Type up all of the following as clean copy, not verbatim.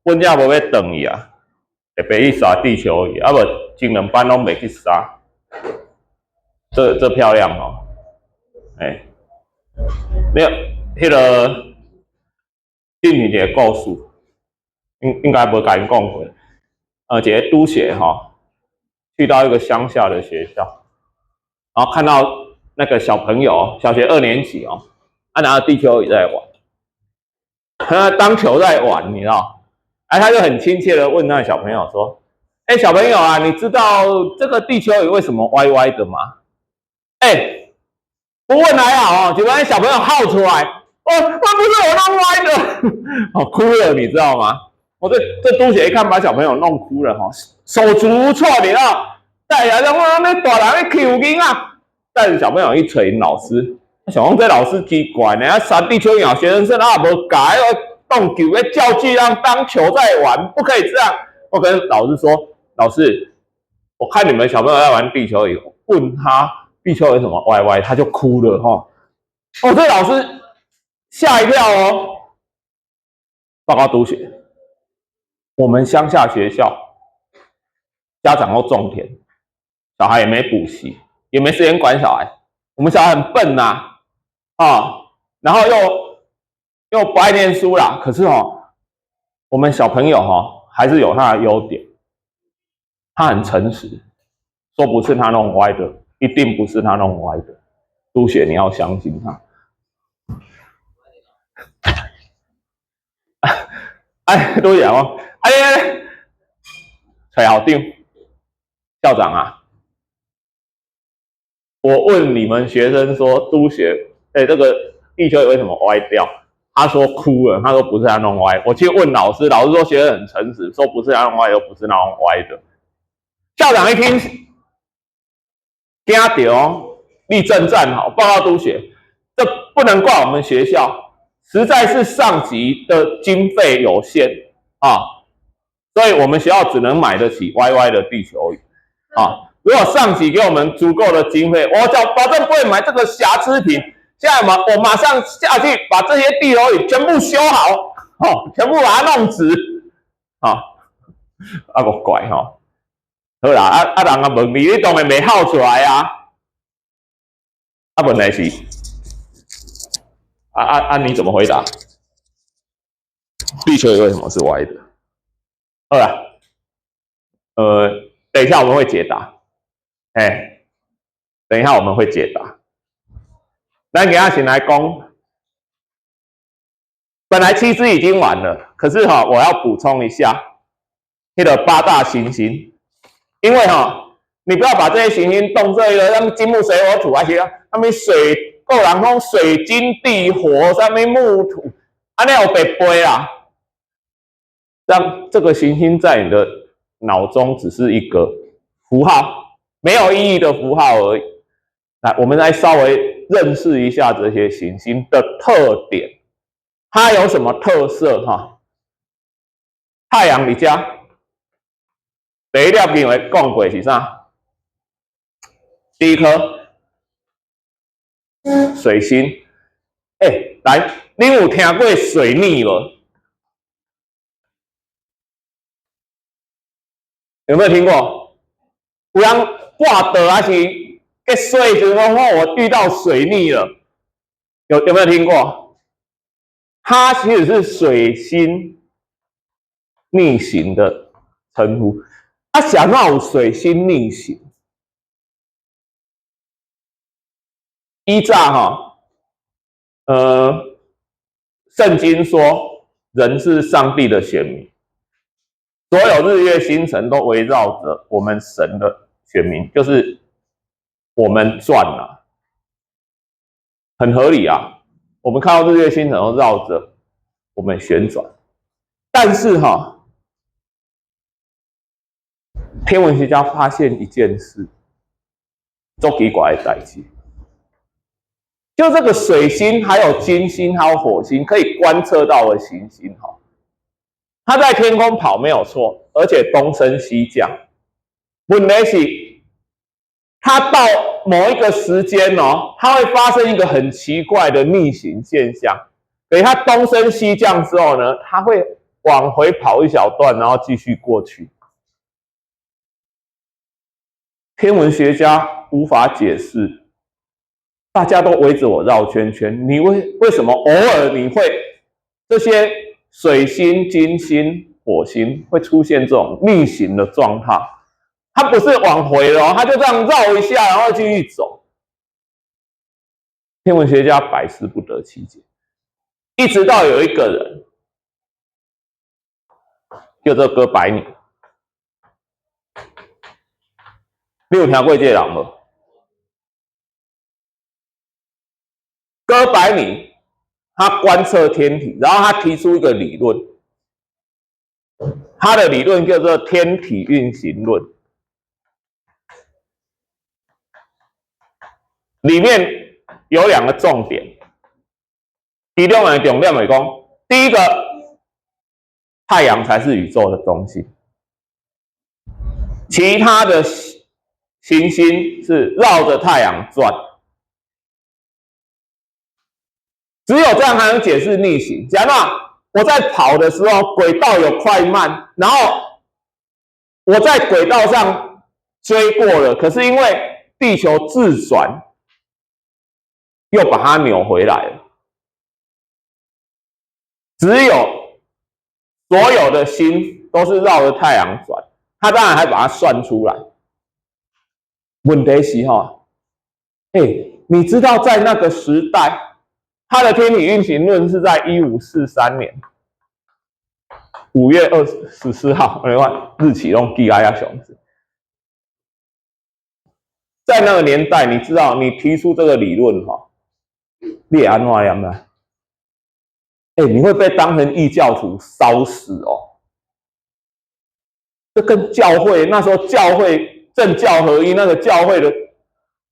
本也无要转伊啊，特别去杀地球仪，啊无精人班拢袂去杀，这漂亮哦，哎，没有迄个进行一个故事，应该无甲因讲过，一个督学哈，去到一个乡下的学校，然后看到那个小朋友，小学2年级哦，拿着地球仪在玩，当球在玩，你知道？他就很亲切的问那个小朋友说：“哎，小朋友啊，你知道这个地球仪为什么歪歪的吗？”哎，不问还好哦，结果那小朋友号出来，那不是我弄歪的，哦，哭了，你知道吗？这督学一看把小朋友弄哭了哈，手足无措，你知道？带来让那大人去 Q 囡啊，带着小朋友一捶老师，想讲这老师奇怪呢，杀地球仪学生证啊无改。动球的教具让当球在玩，不可以这样。我跟老师说，老师，我看你们小朋友在玩地球仪，问他地球有什么歪歪，他就哭了哈。哦，这老师吓一跳哦。报告督学，我们乡下学校家长都种田，小孩也没补习，也没时间管小孩。我们小孩很笨呐，然后又不爱念书啦，可是我们小朋友还是有他的优点，他很诚实，说不是他弄歪的，一定不是他弄歪的。督学你要相信他。督学哦，崔校长，校长啊，我问你们学生说，督学，这个地球仪为什么歪掉？他说哭了，他说不是他弄歪。我去问老师，老师说学生很诚实，说不是他弄歪，又不是他弄歪的。校长一听，惊到立正站好，报告督学，这不能怪我们学校，实在是上级的经费有限啊，所以我们学校只能买得起歪歪的地球仪啊。如果上级给我们足够的经费，我保证不会买这个瑕疵品。现在我马上下去把这些地球仪全部修好，全部把它弄直，个怪好啦，人问你当然没好出来啊，问题是，你怎么回答？地球仪为什么是歪的？好啦，等一下我们会解答，等一下我们会解答。咱给他先来讲，本来7支已经完了，可是我要补充一下，那个8大行星，因为你不要把这些行星当做一个像金木水火土啊些，他们水够人讲水金地火，上面木土，那有北背啊，让这个行星在你的脑中只是一个符号，没有意义的符号而已。来，我们来稍微认识一下这些行星的特点，它有什么特色太阳里家第一粒认为讲过是啥？第一颗水星。来，你有听过水逆无？有没有听过？有人挂倒还是在水就是说我遇到水逆了？有没有听过？它其实是水星逆行的称呼。想要有水星逆行，依照圣经说人是上帝的选民，所有日月星辰都围绕着我们神的选民，就是我们转了，很合理啊。我们看到日月星辰都绕着我们旋转，但是天文学家发现一件事，很奇怪的代志，就这个水星、还有金星、还有火星可以观测到的行星它在天空跑没有错，而且东升西降。问题是，它到某一个时间它会发生一个很奇怪的逆行现象。给它东升西降之后呢，它会往回跑一小段，然后继续过去。天文学家无法解释，大家都围着我绕圈圈，你为什么偶尔你会这些水星、金星、火星会出现这种逆行的状态？它不是往回了，它就这样绕一下，然后继续走。天文学家百思不得其解，一直到有一个人，叫做哥白尼。你有听过这个人无？哥白尼他观测天体，然后他提出一个理论，他的理论叫做天体运行论，里面有2个重点，其中的重点是讲，第一个，太阳才是宇宙的中心，其他的行星是绕着太阳转。只有这样才能解释逆行。假如我在跑的时候，轨道有快慢，然后我在轨道上追过了，可是因为地球自转，又把它扭回来了。只有所有的星都是绕着太阳转，它当然还把它算出来。问题是你知道在那个时代，它的天体运行论是在1543年5月24号，你看日期用记啊呀熊子。在那个年代，你知道你提出这个理论你也安怎样呢？你会被当成异教徒烧死哦。这跟教会那时候教会政教合一，那个教会的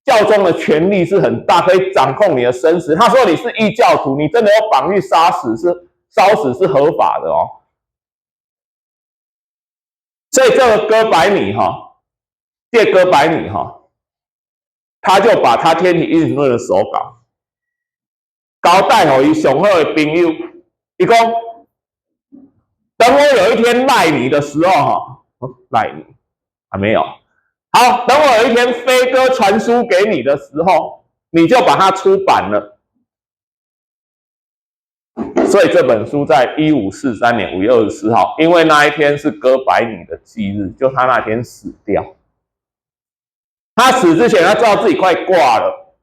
教宗的权力是很大，可以掌控你的生死。他说你是异教徒，你真的要绑去杀死是烧死是合法的哦。所以这个哥白尼这哥白尼他就把他天体运行论的手稿交代给他上好的朋友，他说等我有一天赖你的时候赖你还没有。好，等我有一天飞鸽传书给你的时候，你就把它出版了。所以这本书在1543年5月24号，因为那一天是哥白尼的忌日，就他那天死掉。他死之前，他知道自己快挂了，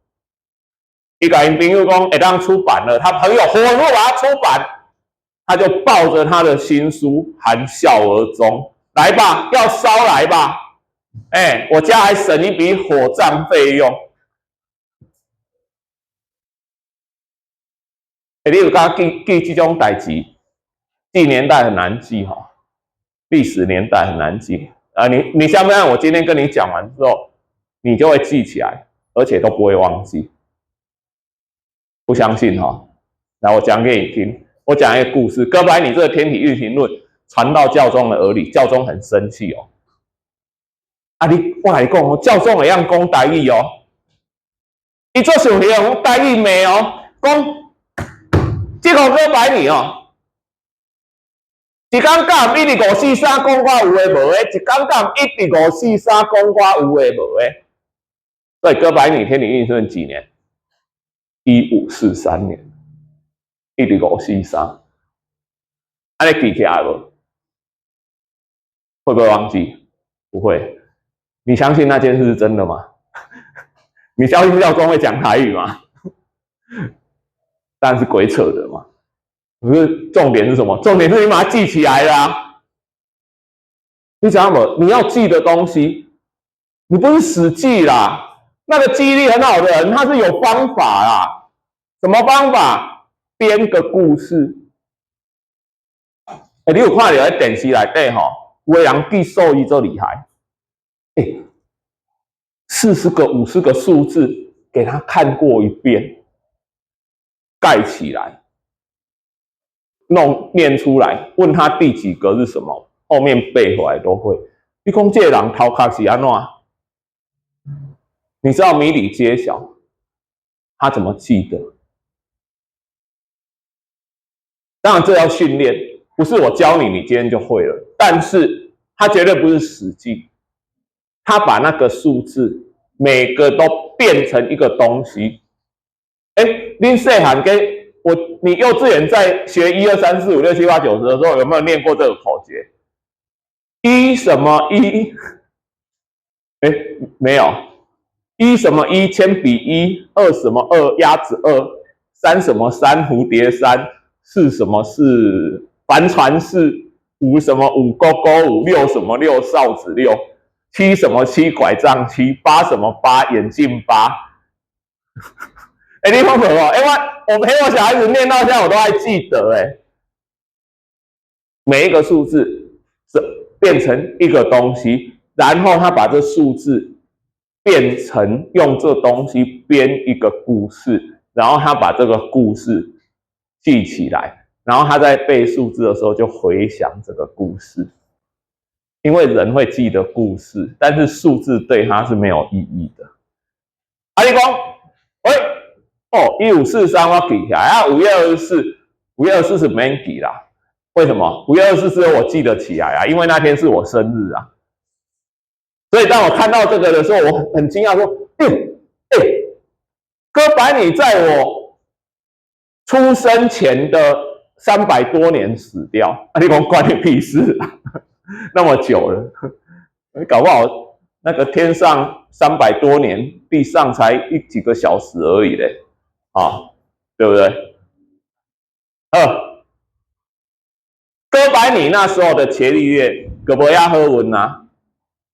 他跟他朋友说会当出版了，他朋友火速把它出版，他就抱着他的新书含笑而终。来吧，要烧来吧。我家还省一笔火葬费用。你有刚记这种代志，记年代很难记历史年代很难记你相不相信？我今天跟你讲完之后，你就会记起来，而且都不会忘记。不相信来，我讲给你听。我讲一个故事，哥白尼这个天体运行论传到教宗的耳里，教宗很生气我来讲教宗会样讲台语他做想用台语骂讲这个哥白尼一天讲1.543讲我有诶无诶，一天讲1.543讲我有诶无诶。所以哥白尼天体运行论几年？1543年，1.543。你记起来无？会不会忘记？不会。你相信那件事是真的吗？你相信教宗会讲台语吗？当然是鬼扯的嘛。可是重点是什么？重点是你把它记起来了你讲什么？你要记的东西，你不是死记啦。那个记忆力很好的人，他是有方法啦。什么方法？编个故事。你有看到在电视内底有的人记数字最厉害。40个、50个数字给他看过一遍，盖起来，念出来，问他第几个是什么，后面背回来都会。你讲这个人头壳是安怎？你知道谜底揭晓，他怎么记得？当然这要训练，不是我教你，你今天就会了。但是它绝对不是死记，它把那个数字每个都变成一个东西。你细汉跟你幼稚园在学1、2、3、4、5、6、7、8、9、10的时候，有没有念过这个口诀？一什么一？没有。一什么一？铅笔一。二什么二？鸭子二。三什么三？蝴蝶三。四什么四？帆船四。五什么五？勾勾五。六什么六？哨子六。七什么七？拐杖七。八什么八？眼镜八。你看懂哦？我陪我小孩子念到现在，我都还记得每一个数字变成一个东西，然后他把这数字变成用这东西编一个故事，然后他把这个故事记起来，然后他在背数字的时候就回想这个故事。因为人会记得故事，但是数字对他是没有意义的。你讲，1543我记起来啊，5月24，5月24是免记啦。为什么？5月24只有我记得起来啊，因为那天是我生日啊。所以当我看到这个的时候，我很惊讶说：哥白尼在我出生前的300多年死掉，你讲关你屁事啊！那么久了，搞不好那个天上300多年，地上才几个小时而已嘞，对不对？哥白尼那时候的伽利略，葛伯亚赫文啊，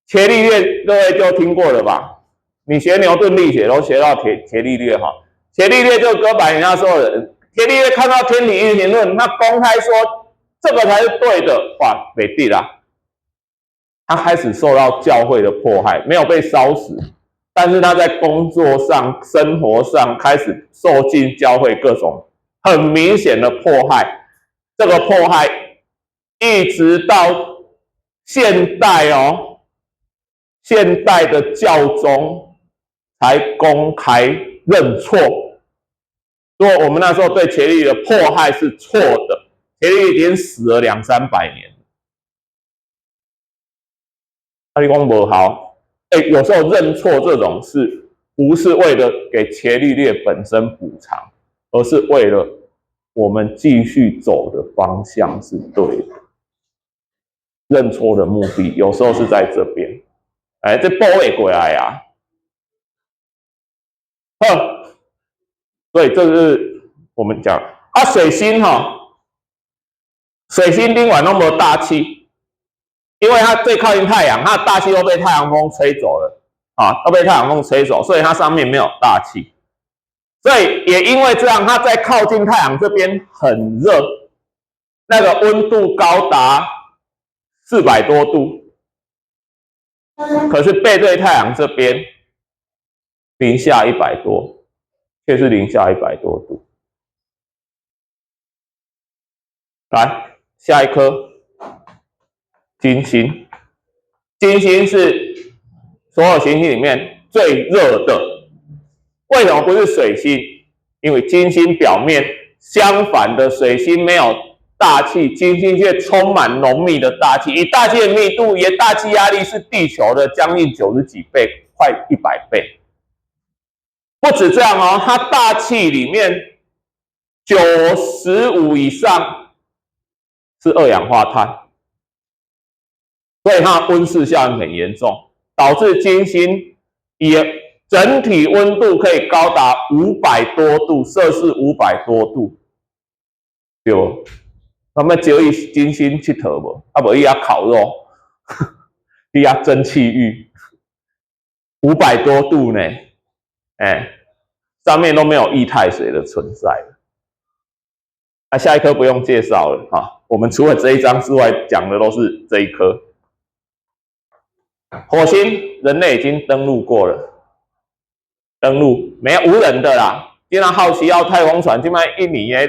伽利略各位就听过了吧？你学牛顿力学都学到伽利略哈，伽利略就是哥白尼那时候的人。伽利略看到天体运行论，他公开说这个才是对的，哇，没对啦。他开始受到教会的迫害，没有被烧死，但是他在工作上、生活上开始受尽教会各种很明显的迫害。这个迫害一直到现代现代的教宗才公开认错，说我们那时候对伽利略的迫害是错的，伽利略已经死了200、300年。你讲不好，有时候认错这种事，不是为了给伽利略本身补偿，而是为了我们继续走的方向是对的。认错的目的有时候是在这边，这报会过来啊，所以这是我们讲水星水星另外那么大气，因为它最靠近太阳，它的大气都被太阳风吹走了都被太阳风吹走，所以它上面没有大气。所以也因为这样，它在靠近太阳这边很热，那个温度高达400多度，可是背对太阳这边零下100多，却是零下100多度。来，下一颗金星。金星是所有行星里面最热的，为什么不是水星？因为金星表面相反的，水星没有大气，金星却充满浓密的大气。以大气的密度，也大气压力是地球的将近90几倍，快100倍。不止这样它大气里面95以上是二氧化碳。所以它温室效应很严重，导致金星也整体温度可以高达500多度，摄氏500多度，对不？那么只有金星去投不？不伊要烤肉，伊要蒸汽浴，500多度呢，上面都没有液态水的存在了。下一颗不用介绍了我们除了这一章之外，讲的都是这一颗。火星人类已经登陆过了，没有无人的啦。既然好奇号太空船，现在印尼的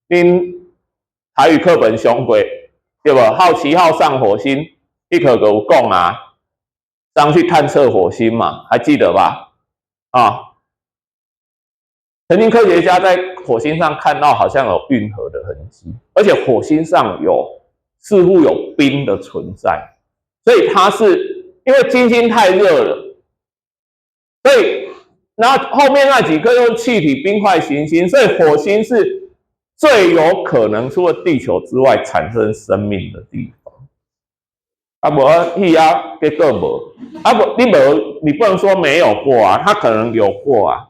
恁台语课本上过，对不？好奇号上火星，一可有讲上去探测火星嘛，还记得吧？曾经科学家在火星上看到好像有运河的痕迹，而且火星上似乎有冰的存在，所以它是因为金星太热了，所以然后后面那几颗用气体冰块行星，所以火星是最有可能除了地球之外产生生命的地方。啊，无去啊，结果无啊，你不能说没有过啊，它可能有过啊，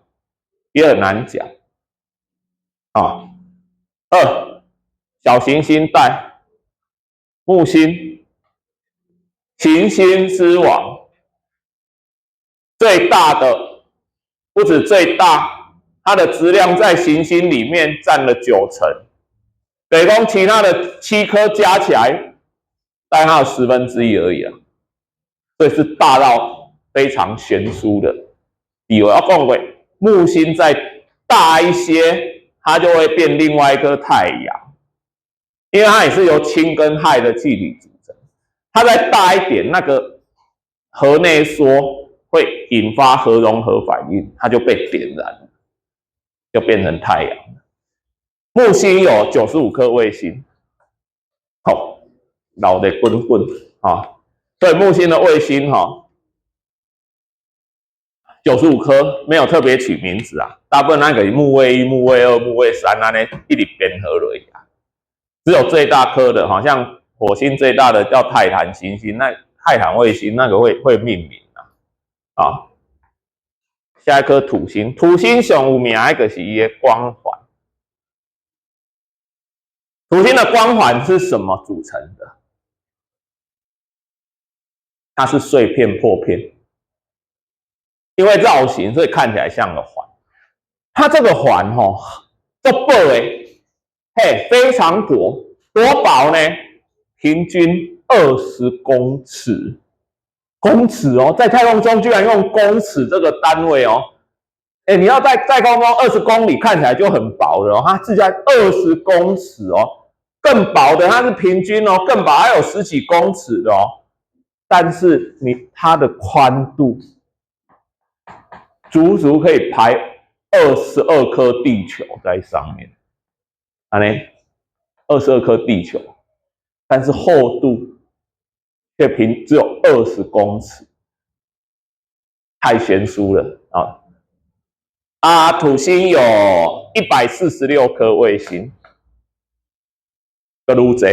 也很难讲。啊，二小行星带木星，行星之王，最大的不止最大，它的质量在行星里面占了90%，等于说其他的7颗加起来，大概它有1/10而已啊，所以是大到非常悬殊的。比我要讲过，木星再大一些，它就会变另外一颗太阳，因为它也是由氢跟氦的气体组成。它再大一点，那个核内缩会引发核融合反应，它就被点燃了，就变成太阳了。木星有95颗卫星，好，老的滚滚啊，所以木星的卫星95颗，没有特别取名字啊，大部分那个木卫1、木卫2、木卫3那呢一直编合而已啊。只有最大颗的，好像火星最大的叫泰坦行星，那泰坦卫星那个会命名啊。下一颗土星，土星上有名的就是它的光环。土星的光环是什么组成的？它是碎片破片，因为绕行，所以看起来像个环。它这个环这薄的，非常薄，多薄呢？平均20公尺。公尺哦，在太空中居然用公尺这个单位哦。你要在空中20公里看起来就很薄了哦，它居然20公尺哦，更薄的它是平均哦，更薄还有10几公尺的哦。但是它的宽度足足可以排22颗地球在上面，22颗地球，但是厚度却只有20公尺，太悬殊了啊！土星有146颗卫星，个愈多，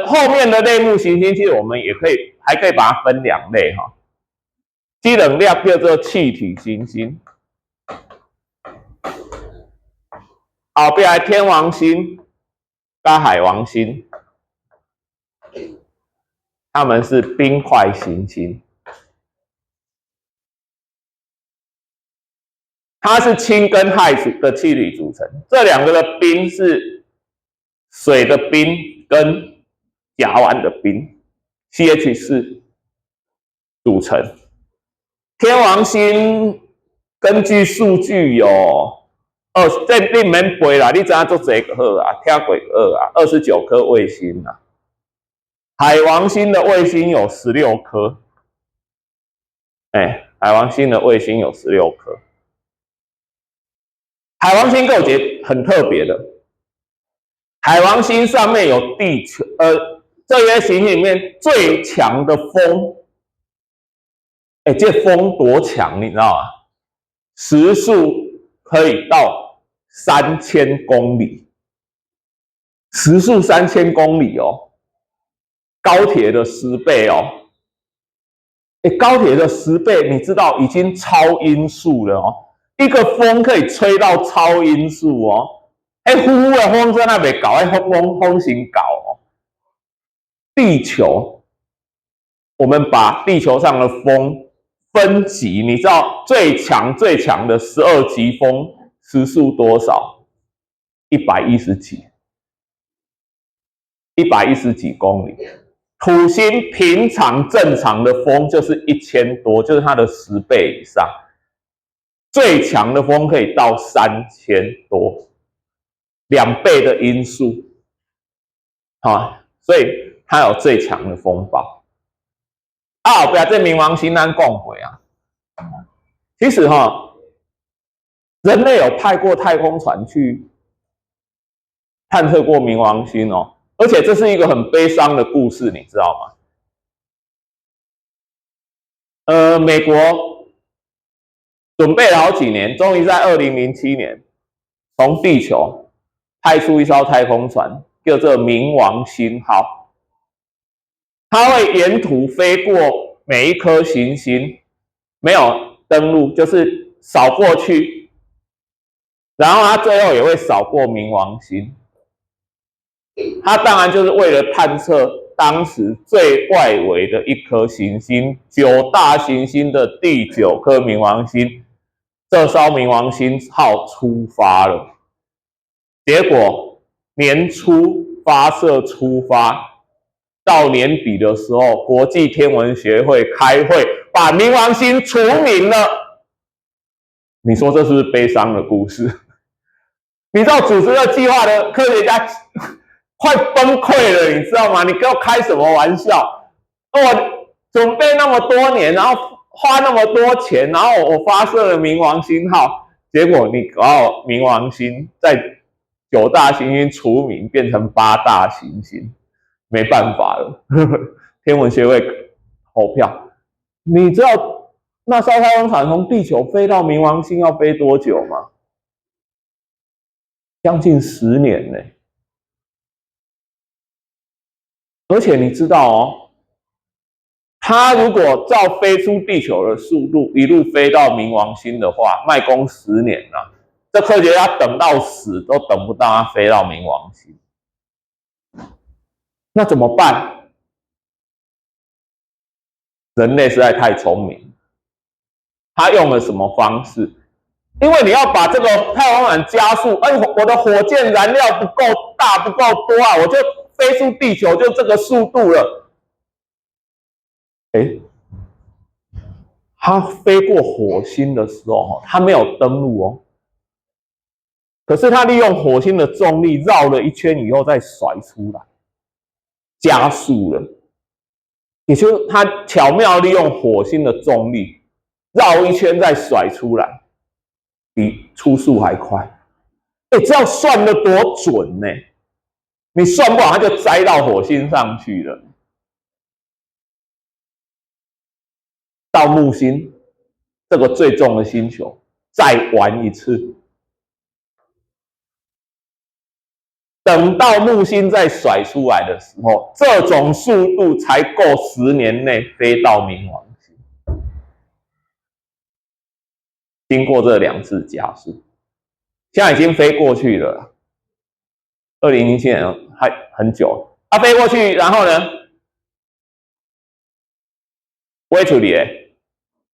后面的类目行星，其实我们还可以把它分2类哈。低能量叫做气体行星，后边的天王星跟海王星，它们是冰块行星，它是氢跟氦的气体组成。这2个的冰是水的冰跟甲烷的冰 ，CH4 组成。天王星根据数据有这你免背啦，你知影足侪个好啊，听过个好啊，29颗卫星啊。海王星的卫星有16颗，海王星的卫星有16颗。海王星构结很特别的，海王星上面有地球，这些行星里面最强的风。这风多强，你知道吗？时速可以到3000公里，时速3000公里哦，高铁的10倍哦。高铁的10倍，你知道已经超音速了哦。一个风可以吹到超音速哦。呼呼的风在那边搞，风行搞哦。地球，我们把地球上的风分级，你知道最强的12级风时速多少？110几公里。土星平常正常的风就是1000多，就是它的10倍以上。最强的风可以到3000多，2倍的音速。所以它有最强的风暴。不要这冥王星咱讲过啊。其实人类有派过太空船去探测过冥王星哦，而且这是一个很悲伤的故事，你知道吗？美国准备了好几年，终于在2007年从地球派出一艘太空船，叫做冥王星号。它会沿途飞过每一颗行星，没有登陆，就是扫过去，然后它最后也会扫过冥王星。它当然就是为了探测当时最外围的一颗行星，9大行星的第9颗冥王星。这艘冥王星号出发了，结果年初发射出发，到年底的时候，国际天文学会开会，把冥王星除名了。你说这是不是悲伤的故事？你知道组织这计划的科学家快崩溃了，你知道吗？你给我开什么玩笑？我准备那么多年，然后花那么多钱，然后我发射了冥王星号，结果你搞冥王星在9大行星除名，变成8大行星，没办法了。天文学会投票，你知道那艘太空船从地球飞到冥王星要飞多久吗？将近10年呢。而且你知道哦，它如果照飞出地球的速度一路飞到冥王星的话，卖工10年啊，这科学家等到死都等不到它飞到冥王星。那怎么办？人类实在太聪明，他用了什么方式？因为你要把这个太空船加速，我的火箭燃料不够大，不够多啊，我就飞出地球就这个速度了。他飞过火星的时候，他没有登陆哦，可是他利用火星的重力绕了一圈以后再甩出来，加速了。也就是他巧妙利用火星的重力绕一圈再甩出来，比初速还快。这样算得多准呢？你算不好，他就栽到火星上去了。到木星这个最重的星球再玩一次，等到木星再甩出来的时候，这种速度才够10年内飞到冥王星。经过这2次加速，现在已经飞过去了。2007年还很久，它飞过去，然后呢，飞出去的，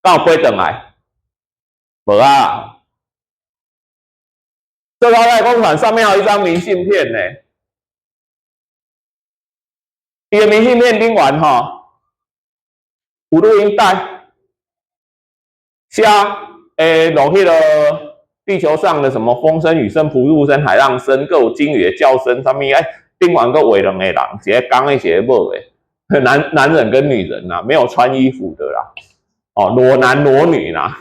刚好飞回来，没啊。这艘太空船上面还有一张明信片呢，一个明信片钉完有录音带，下录迄个地球上的什么风声、雨声、哺乳声、海浪声，各有鲸鱼的叫声，上面钉完个围2个人，一个公的，一个母的，男人跟女人啊，没有穿衣服的啦，裸男裸女啦。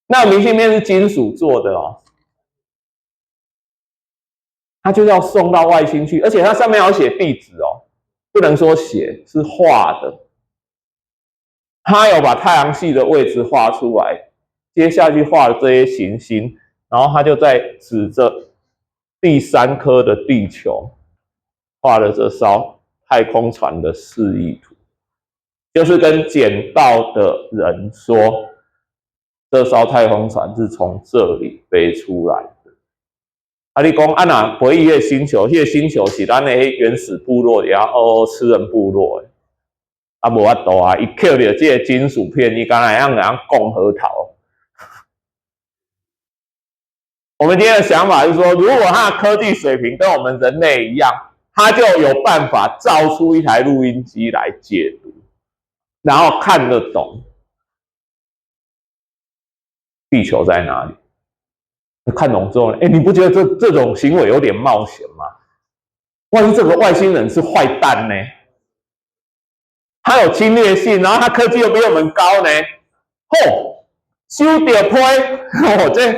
那明信片是金属做的哦，它就是要送到外星去，而且它上面要写地址哦，不能说写，是画的。他有把太阳系的位置画出来，接下去画了这些行星，然后他就在指着第3颗的地球，画了这艘太空船的示意图，就是跟捡到的人说，这艘太空船是从这里飞出来的。你说哪回忆的星球，那个星球是咱的原始部落，也吃人部落的。无法度啊！伊捡到这个金属片，伊敢若让共和头。我们今天的想法是说，如果他的科技水平跟我们人类一样，他就有办法造出一台录音机来解读，然后看得懂地球在哪里。看懂之后，你不觉得这种行为有点冒险吗？万一这个外星人是坏蛋呢？他有侵略性，然后他科技又比我们高呢？吼，收到批，我这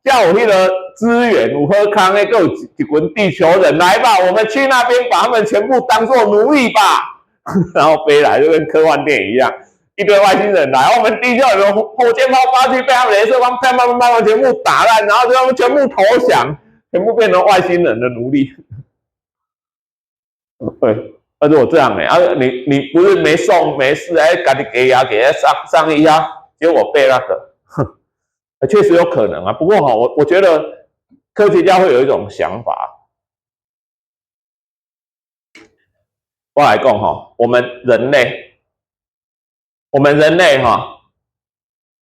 叫有迄个资源有好康的，够一群地球人来吧，我们去那边把他们全部当作奴隶吧。然后飞来就跟科幻电影一样，一堆外星人来，我们地球人火箭炮发去，被他们镭射光啪啪啪啪全部打烂，然后就他们全部投降，全部变成外星人的奴隶。对，如果这样呢？你不是没送没事，赶紧给他上一下，结果被那个，确实有可能啊。不过我觉得科学家会有一种想法，我来讲我们人类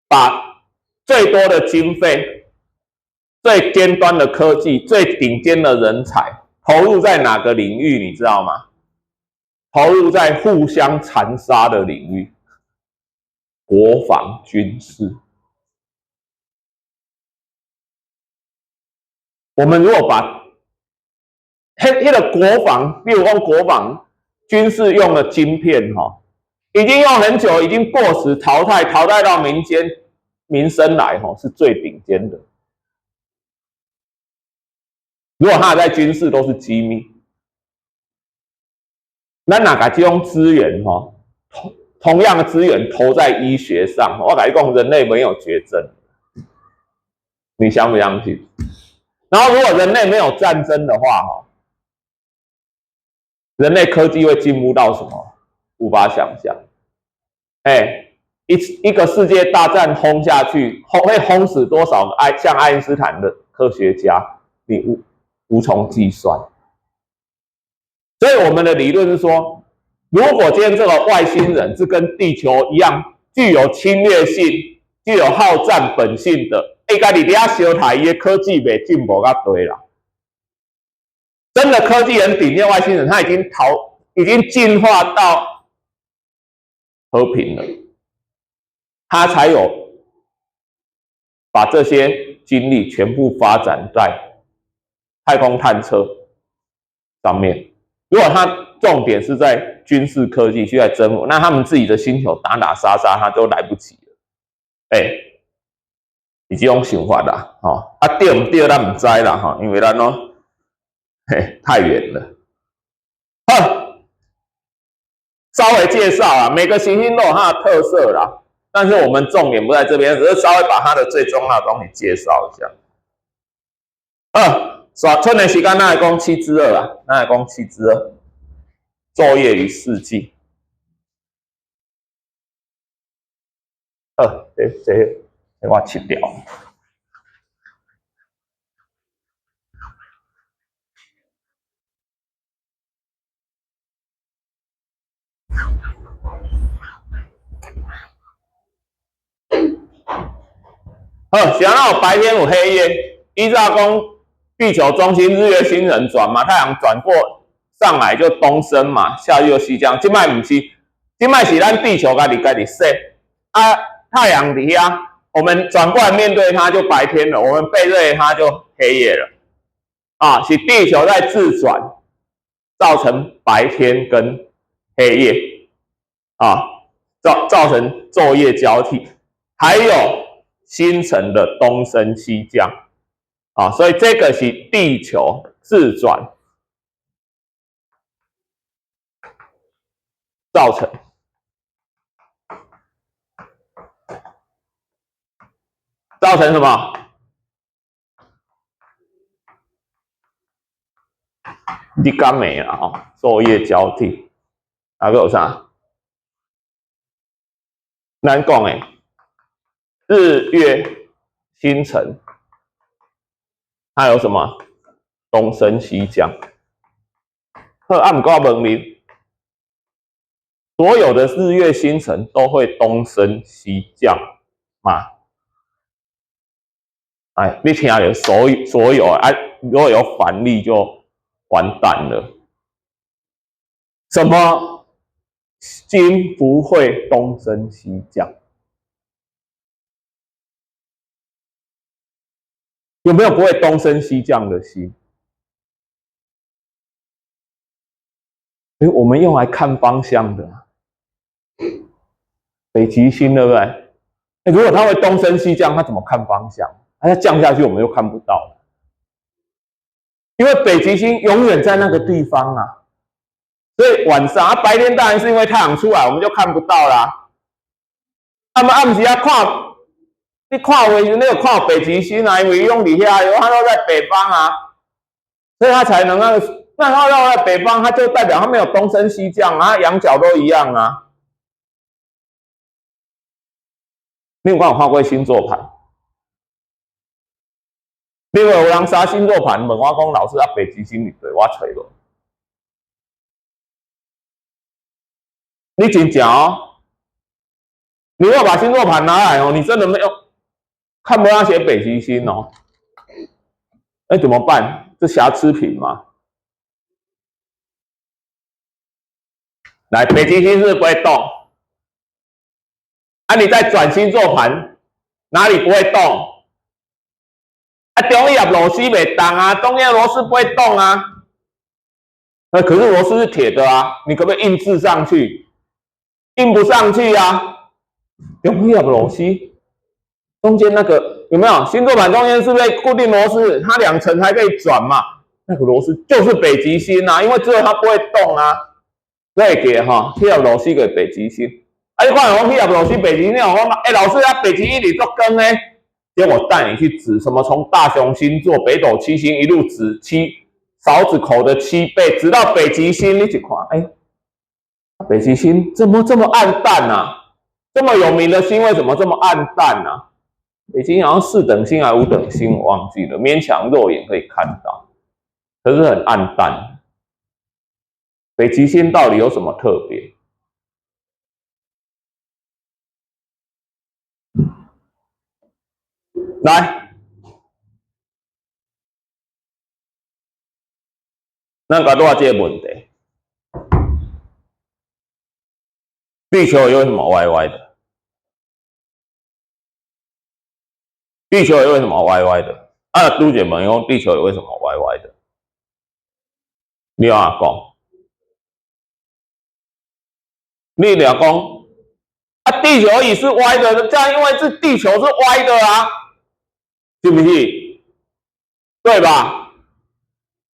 把最多的经费、最尖端的科技、最顶尖的人才投入在哪个领域？你知道吗？投入在互相残杀的领域，国防军事。我们如果把那个国防，比如说国防军事用的晶片已经用很久，已经过时淘汰到民生来是最顶尖的。如果它在军事都是机密，那哪个这种资源同样的资源投在医学上，我跟你讲，人类没有绝症，你相不相信？然后如果人类没有战争的话人类科技会进步到什么？无法想象。一个世界大战轰下去，会轰死多少个像爱因斯坦的科学家，你无从计算。所以我们的理论是说，如果今天这个外星人是跟地球一样具有侵略性、具有好战本性的，家己底下小台，伊的科技袂进步到对啦。真的科技很顶尖外星人，他已经进化到和平了，他才有把这些精力全部发展在太空探测上面。如果他重点是在军事科技去在征服，那他们自己的星球打打杀杀，他都来不及了。以这种想法啦，对不对咱不知啦，因为咱太远了。稍微介绍啊，每个行星都有它的特色啦，但是我们重点不在这边，只是稍微把它的最重要的东西介绍一下。春的时间咱来讲7/2啦，咱来讲7/2，昼夜与四季。这我切掉。想要有白天有黑夜，依照讲地球中心日月星人转嘛，太阳转过上来就东升嘛，下去就西降。今麦不是，今麦是咱地球家己说太阳底下，我们转过来面对它就白天了，我们背对它就黑夜了。是地球在自转，造成白天跟黑夜造成昼夜交替，还有星辰的东升西降所以这个是地球自转造成。造成什么？你敢没啦？昼夜交替，还有啥？难讲日月星辰，还有什么东升西降？不过问你，所有的日月星辰都会东升西降吗？你听有所有如果有反例就完蛋了。什么金不会东升西降？有没有不会东升西降的星？我们用来看方向的北极星，对不对？如果它会东升西降，它怎么看方向？它要降下去，我们又看不到了，因为北极星永远在那个地方啊。所以晚上白天当然是因为太阳出来，我们就看不到啦。暗时看，你看卫星那个看北极星啊，因为用底下有它都在北方啊，所以它才能那它绕在北方，它就代表它没有东升西降啊，仰角都一样啊。你有看过星座盘？另外有人杀星座盘，问我讲老师啊，北极星你对我找无？你真讲哦，你要把星座盘拿来哦，你真的没有看不到写北极星哦，怎么办？这瑕疵品吗？来，北极星是不会动，你在转星座盘，哪里不会动？中叶螺丝没动啊，中叶螺丝不会动啊。可是螺丝是铁的啊，你可不可以印制上去？印不上去啊。中叶螺丝中间那个有没有？星座盘中间是不是固定螺丝？它2层还可以转嘛？那个螺丝就是北极星啊，因为只有它不会动啊。对嘅哈，迄粒螺丝个北极星。你看我迄粒螺丝北极星，我讲老师啊，北极一里做根呢？结果带你去指什么？从大雄星座北斗七星一路指勺子口的7倍，直到北极星，你去看，北极星怎么这么暗淡啊？这么有名的星为什么这么暗淡啊？北极星好像4等星还5等星，我忘记了，勉强肉眼可以看到，可是很暗淡。北极星到底有什么特别？来，咱甲多这个问题，地球有什么歪歪的？地球有什么歪歪的？拄姐问讲地球有为什么歪歪的？你有阿讲？你俩讲地球仪是歪的，这样因为这地球是歪的啊，是不是？对吧？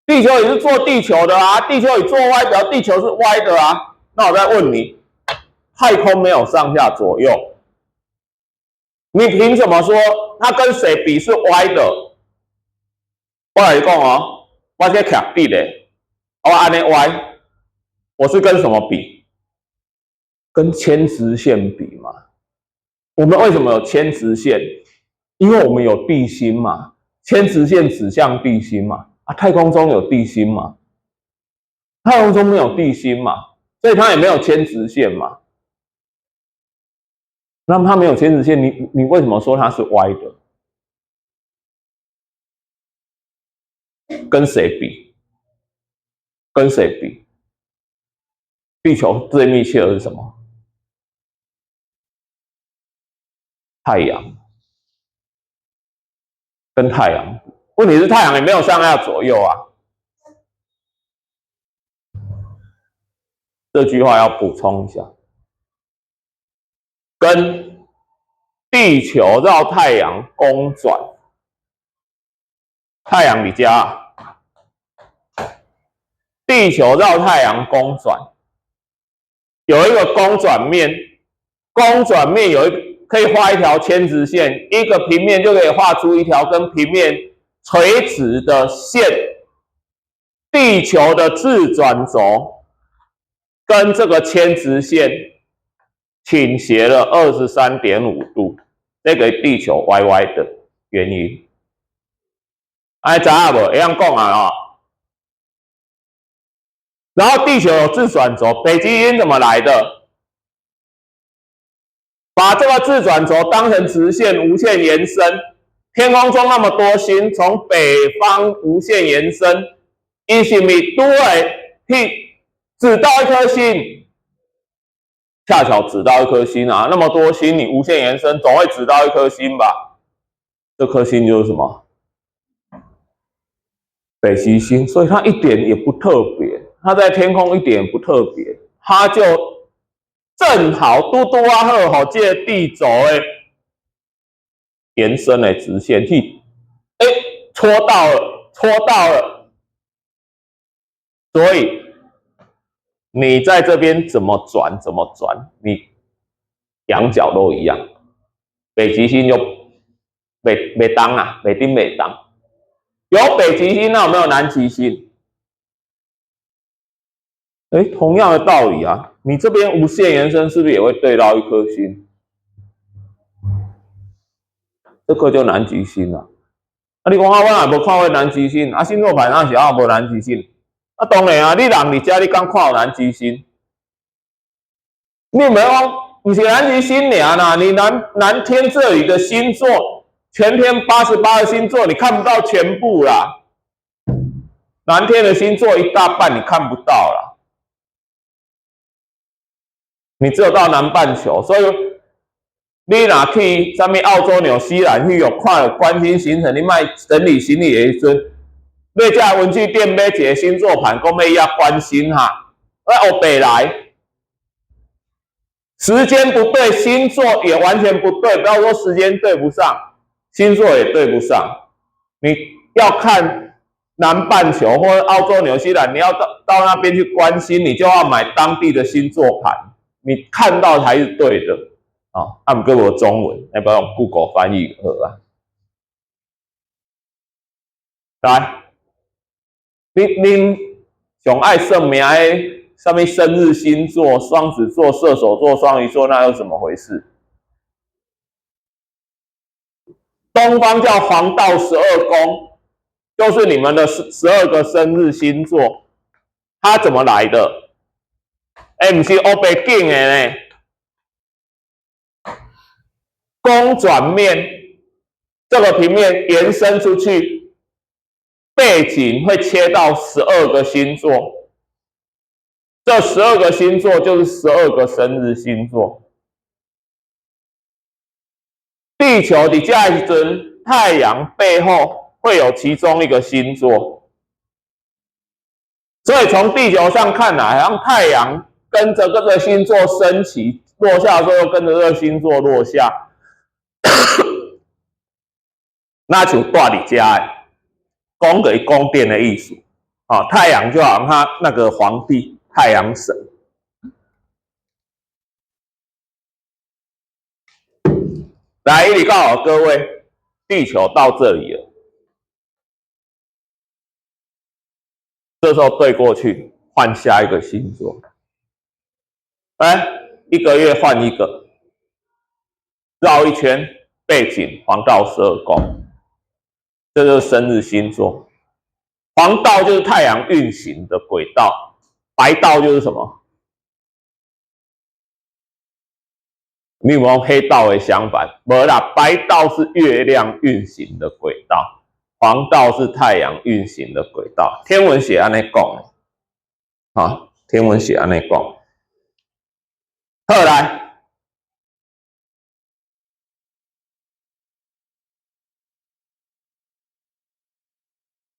地球仪是做地球的啊，地球仪做歪，表地球是歪的啊。那我再问你，太空没有上下左右，你凭什么说它跟谁比是歪的？我来讲哦，我这卡地的，我按呢歪，我是跟什么比？跟铅直线比嘛。我们为什么有铅直线？因为我们有地心嘛，铅直线指向地心嘛。太空中有地心嘛？太空中没有地心嘛，所以它也没有铅直线嘛。那么它没有铅直线，你为什么说它是歪的？跟谁比？跟谁比？地球最密切的是什么？太阳。跟太阳，问题是太阳也没有上下左右啊。这句话要补充一下，跟地球绕太阳公转，太阳你家，地球绕太阳公转，有一个公转面，公转面有可以画一条铅直线，一个平面就可以画出一条跟平面垂直的线。地球的自转轴跟这个铅直线倾斜了23.5度，这个地球歪歪的原因。知影无？会晓讲啊哦。然后地球有自转轴，北极星怎么来的？把这个自转轴当成直线无限延伸，天空中那么多星，从北方无限延伸，它是不是都会去指到一颗星？恰巧指到一颗星啊！那么多星，你无限延伸，总会指到一颗星吧？这颗星就是什么？北极星，所以它一点也不特别，它在天空一点也不特别，它就正好嘟嘟啊好这个地轴诶，延伸的直线去，戳到了，戳到了，所以你在这边怎么转，你仰角都一样，北极星就北当啊，北丁北当，有北极星，那有没有南极星？同样的道理啊，你这边无限延伸是不是也会对到一颗星？这颗就南极星了。你讲我也无看过南极星，星座盘上写无南极星。当然啊，你人伫遮，你敢看有南极星？你有没有讲，不是南极星尔啦，你南天这里的星座，全天88个星座，你看不到全部啦。南天的星座一大半你看不到啦。你只有到南半球，所以你若去什么澳洲、纽西兰去有看观星行程，你卖整理行李的时阵，你在文具店买一个星座盘，讲要压观星哈，黑白来，时间不对，星座也完全不对，不要说时间对不上，星座也对不上。你要看南半球或者澳洲、纽西兰，你要到那边去观星，你就要买当地的星座盘。你看到才是对的啊！按哥我中文，要不要用 Google 翻译好啊？来，您上爱算命的，上面生日星座，双子座、射手座、双鱼座，那又怎么回事？东方叫黄道12宫，就是你们的12个生日星座，它怎么来的？不是黑白镜的呢。公转面，这个平面延伸出去，背景会切到12个星座，这12个星座就是12个生日星座。地球的这一尊太阳背后会有其中一个星座，所以从地球上看来，好像太阳跟着这个星座升起，落下的时候又跟着这个星座落下。那就大伫家的，供给宫殿的艺术啊，太阳就好像他那个皇帝太阳神。来，你告诉各位，地球到这里了，这时候对过去，换下一个星座，一个月换一个，绕一圈，背景黄道12宫。这就是生日星座，黄道就是太阳运行的轨道，白道就是什么？你有没有黑道的相反？没啦，白道是月亮运行的轨道，黄道是太阳运行的轨道。天文写安尼讲，好，天文写安尼讲。好来。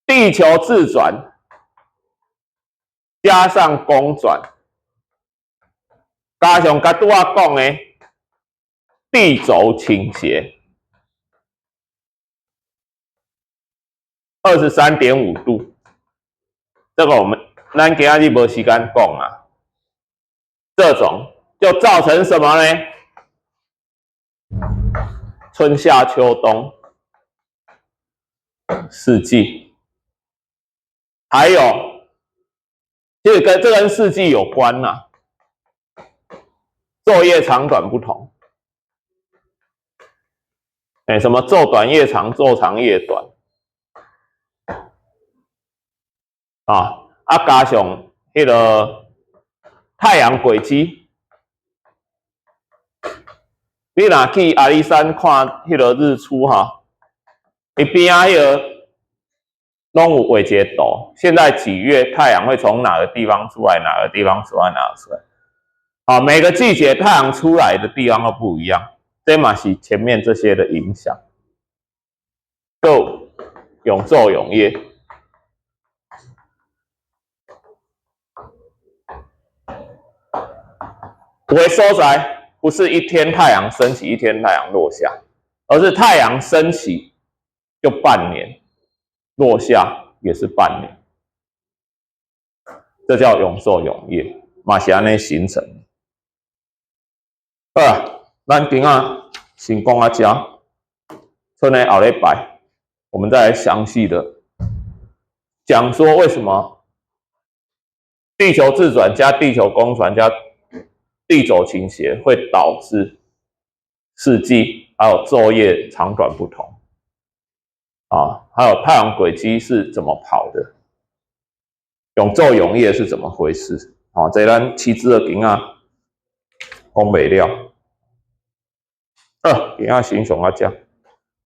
地球自转加上公转，加上甲拄仔讲的地轴倾斜，23.5度。这个咱今日无时间讲啊。这种就造成什么呢？春夏秋冬四季。还有，其实这跟四季有关呐，昼夜长短不同。什么昼短夜长，昼长夜短加上迄个太阳轨迹，你若去阿里山看迄个日出伊边迄个。拢有画一个图，现在几月太阳会从哪个地方出来，哪个地方出来，哪个出来？每个季节太阳出来的地方都不一样，这嘛是前面这些的影响。就永昼永夜，有的所在不是一天太阳升起，一天太阳落下，而是太阳升起就半年，落下也是半年，这叫永寿永业，嘛是安尼形成。好啦，咱今仔先讲到这，剩下后礼拜我们再来详细的讲说为什么地球自转加地球公转加地轴倾斜会导致四季还有昼夜长短不同啊，还有太阳轨迹是怎么跑的，永昼永夜是怎么回事啊？这咱七支的今仔讲袂了，今仔先上到这。